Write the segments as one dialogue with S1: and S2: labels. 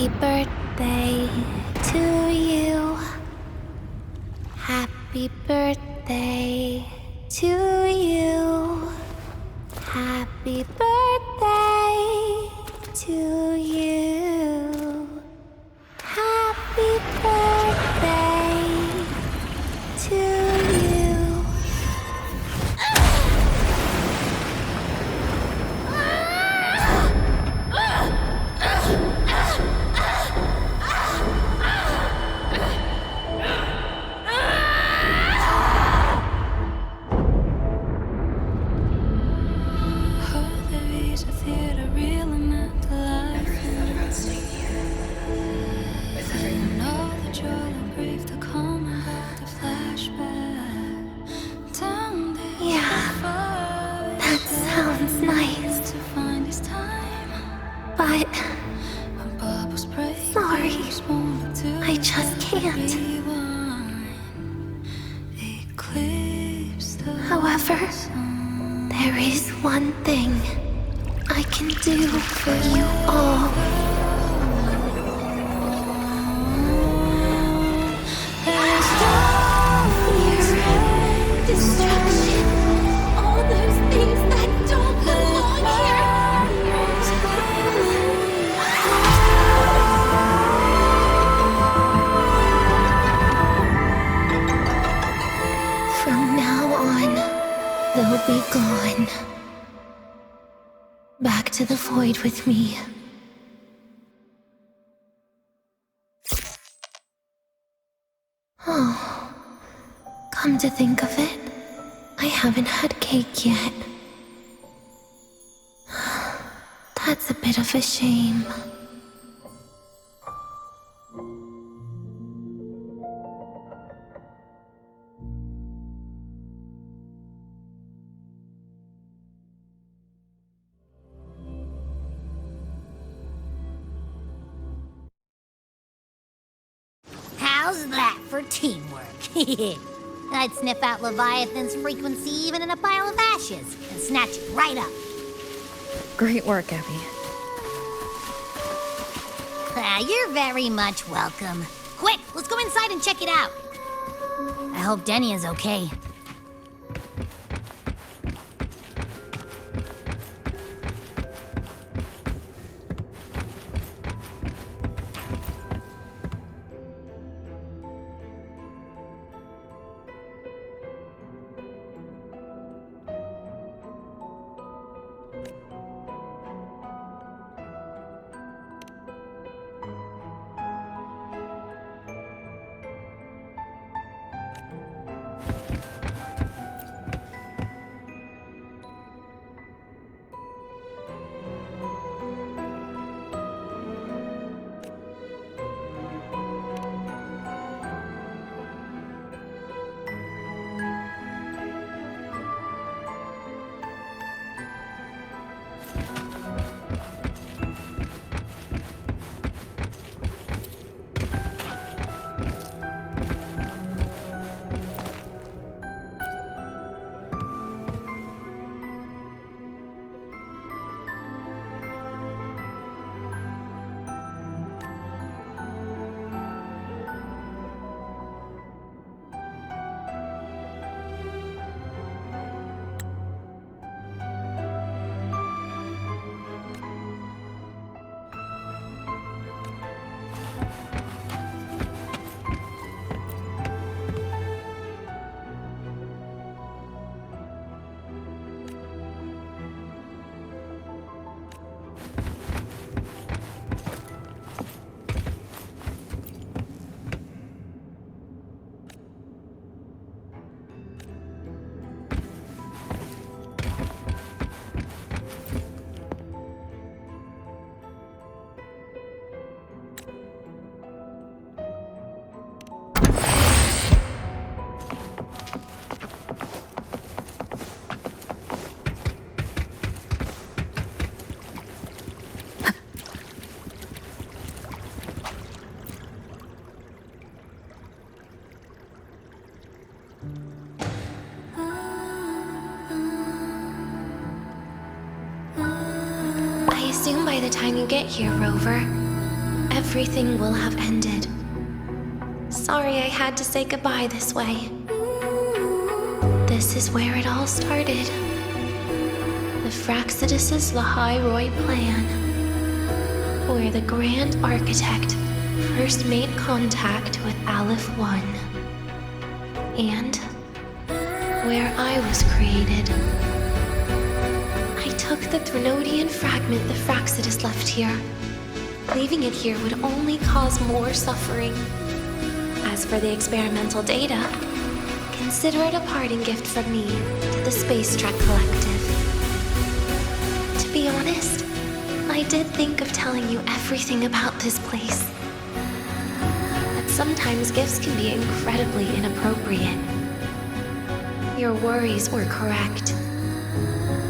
S1: Happy birthday to you. Happy birthday to you. Happy birthday to you. Happy birthday to you. Sounds nice, but sorry, I just can't. However, there is one thing I can do for you all. Fear, destruction, all those things that don't belong here. From now on, they'll be gone. Back to the void with me. Oh, come to think of it, I haven't had cake yet. That's a bit of a shame.
S2: How's that for teamwork? I'd sniff out Leviathan's frequency even in a pile of ashes and snatch it right up.
S3: Great work, Abby.
S2: You're very much welcome. Quick, let's go inside and check it out. I hope Denny is okay.
S1: By the time you get here, Rover, everything will have ended. Sorry I had to say goodbye this way. This is where it all started. The Fraxidus' Lahai-Roi plan, where the Grand Architect first made contact with Aleph-1, and where I was created. I took the Threnodian fragment the Fraxidus left here. Leaving it here would only cause more suffering. As for the experimental data, consider it a parting gift from me to the Space Trek Collective. To be honest, I did think of telling you everything about this place. But sometimes gifts can be incredibly inappropriate. Your worries were correct.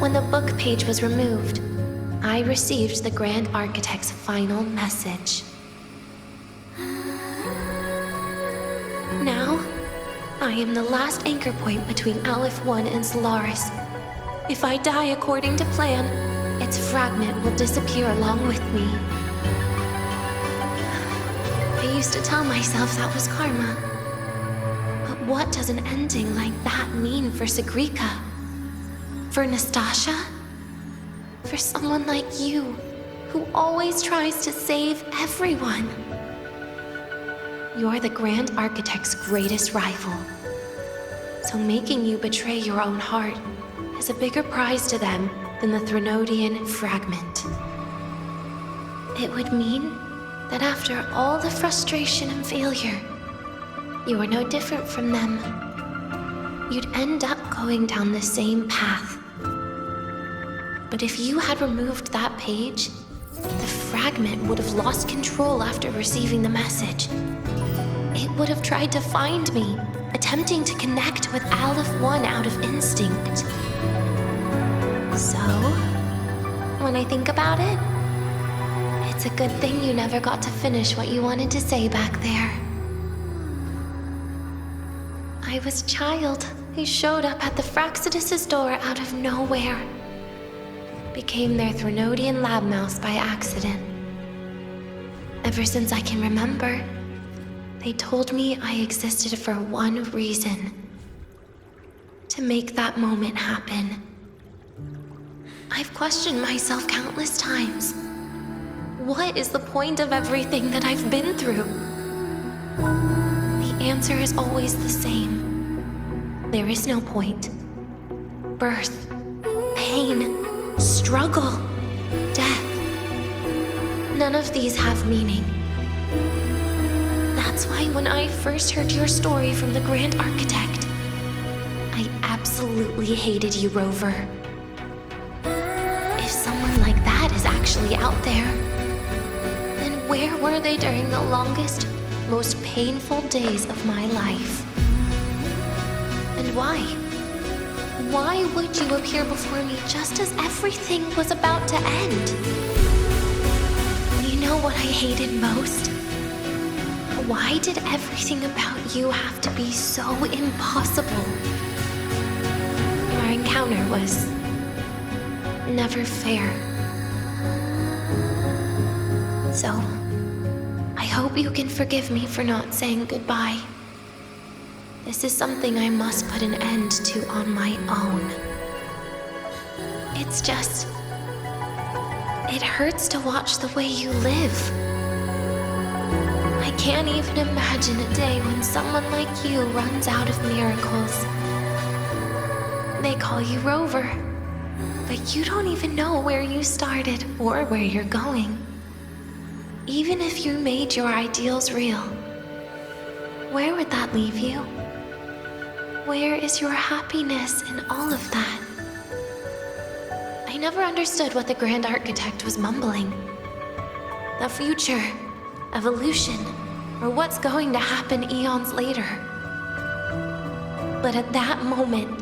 S1: When the book page was removed, I received the Grand Architect's final message. Now, I am the last anchor point between Aleph-1 and Solaris. If I die according to plan, its fragment will disappear along with me. I used to tell myself that was karma. But what does an ending like that mean for Segrika? For Nastasha? For someone like you, who always tries to save everyone? You're the Grand Architect's greatest rival. So making you betray your own heart is a bigger prize to them than the Threnodian fragment. It would mean that after all the frustration and failure, you are no different from them. You'd end up going down the same path. But if you had removed that page, the fragment would have lost control after receiving the message. It would have tried to find me, attempting to connect with Aleph-1 out of instinct. So, when I think about it, it's a good thing you never got to finish what you wanted to say back there. I was a child who showed up at the Fraxidus' door out of nowhere. Became their Threnodian lab mouse by accident. Ever since I can remember, they told me I existed for one reason: to make that moment happen. I've questioned myself countless times. What is the point of everything that I've been through? The answer is always the same. There is no point. Birth, pain, struggle, death. None of these have meaning. That's why when I first heard your story from the Grand Architect, I absolutely hated you, Rover. If someone like that is actually out there, then where were they during the longest, most painful days of my life? And why? Why would you appear before me just as everything was about to end? You know what I hated most? Why did everything about you have to be so impossible? Our encounter was never fair. So, I hope you can forgive me for not saying goodbye. This is something I must put an end to on my own. It's just, it hurts to watch the way you live. I can't even imagine a day when someone like you runs out of miracles. They call you Rover, but you don't even know where you started or where you're going. Even if you made your ideals real, where would that leave you? Where is your happiness in all of that? I never understood what the Grand Architect was mumbling. The future, evolution, or what's going to happen eons later. But at that moment,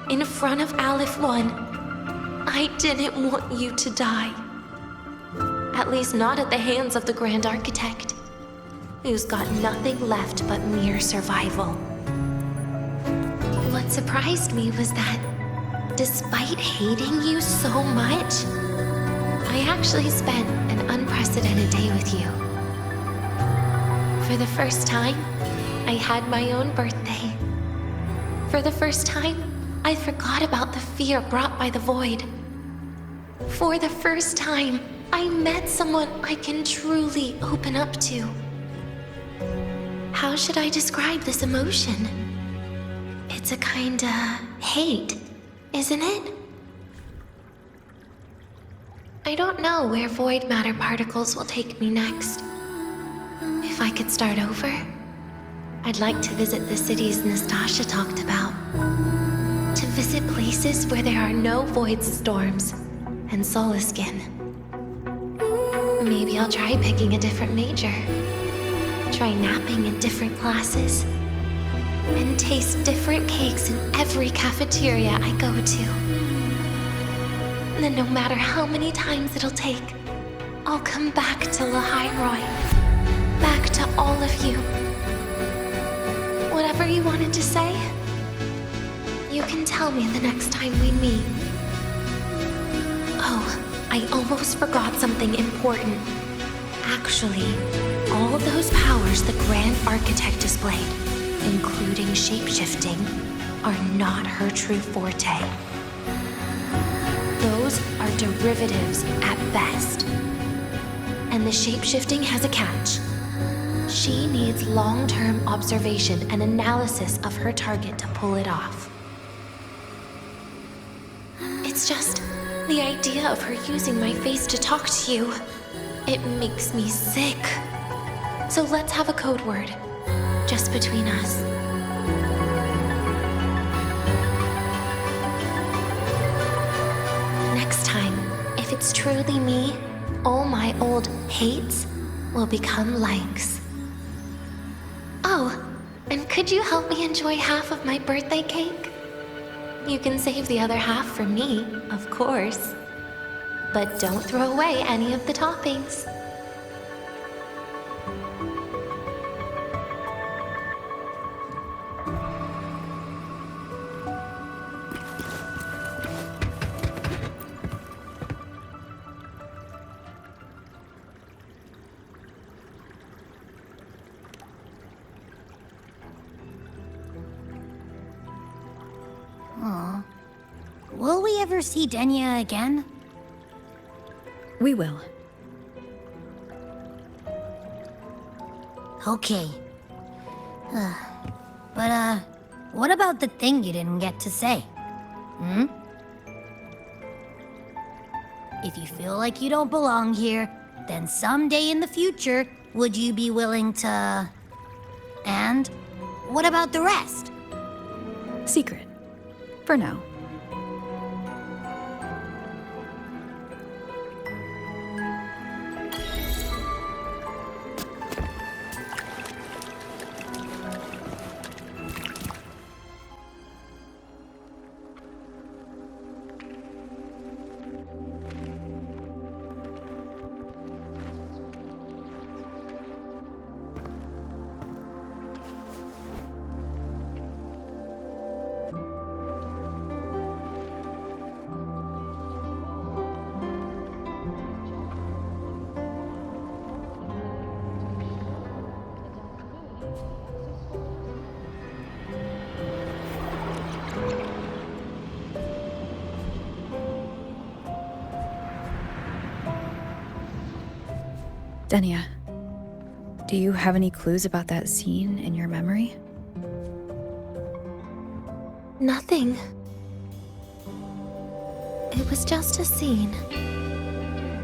S1: in front of Aleph-1, I didn't want you to die. At least not at the hands of the Grand Architect, who's got nothing left but mere survival. What surprised me was that, despite hating you so much, I actually spent an unprecedented day with you. For the first time, I had my own birthday. For the first time, I forgot about the fear brought by the void. For the first time, I met someone I can truly open up to. How should I describe this emotion? It's a kinda hate, isn't it? I don't know where void matter particles will take me next. If I could start over, I'd like to visit the cities Nastasha talked about. To visit places where there are no void storms and Solaskin. Maybe I'll try picking a different major. Try napping in different classes. And taste different cakes in every cafeteria I go to. And then no matter how many times it'll take, I'll come back to Lahai-Roi. Back to all of you. Whatever you wanted to say, you can tell me the next time we meet. Oh, I almost forgot something important. Actually, all those powers the Grand Architect displayed, including shapeshifting, are not her true forte. Those are derivatives at best. And the shapeshifting has a catch. She needs long-term observation and analysis of her target to pull it off. It's just the idea of her using my face to talk to you. It makes me sick. So let's have a code word, just between us. Next time, if it's truly me, all my old hates will become likes. Oh, and could you help me enjoy half of my birthday cake? You can save the other half for me, of course. But don't throw away any of the toppings.
S2: Aw. Will we ever see Denya again?
S3: We will.
S2: Okay. But, what about the thing you didn't get to say? Hmm? If you feel like you don't belong here, then someday in the future, would you be willing to... And what about the rest?
S3: Secret. For now. Denia, do you have any clues about that scene in your memory?
S1: Nothing. It was just a scene.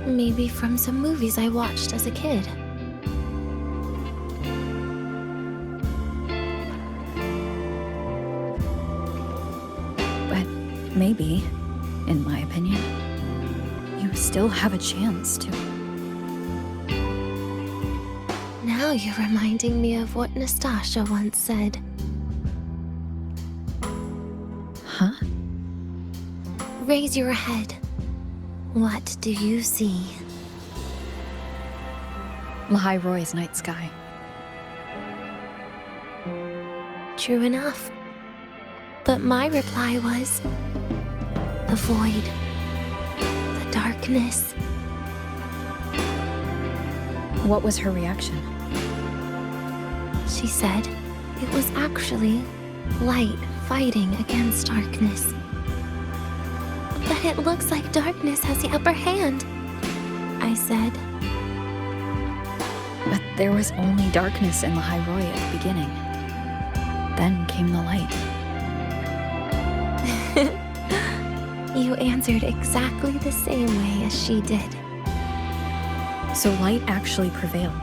S1: Maybe from some movies I watched as a kid.
S3: But maybe, in my opinion, you still have a chance to.
S1: Now you're reminding me of what Nastasha once said.
S3: Huh?
S1: Raise your head. What do you see?
S3: Lahai-Roi's night sky.
S1: True enough. But my reply was... the void. The darkness.
S3: What was her reaction?
S1: she said. It was actually light fighting against darkness. But it looks like darkness has the upper hand, I said.
S3: But there was only darkness in Lahai-Roi at the beginning. Then came the light.
S1: You answered exactly the same way as she did.
S3: So light actually prevailed.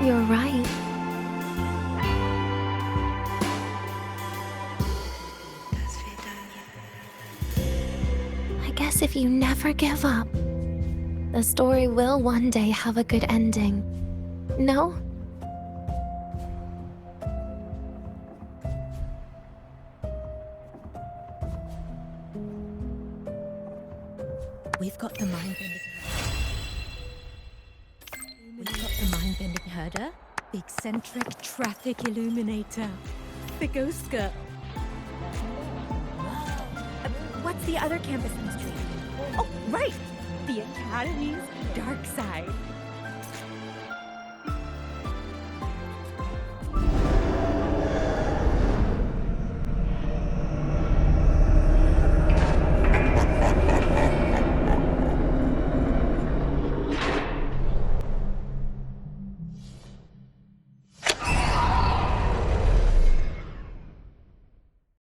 S1: You're right. I guess if you never give up, the story will one day have a good ending. No?
S4: We've got the mind-bending. We've got the mind-bending herder, the eccentric traffic illuminator, the ghost girl. What's the other campus mystery? Oh, right! The Academy's dark side.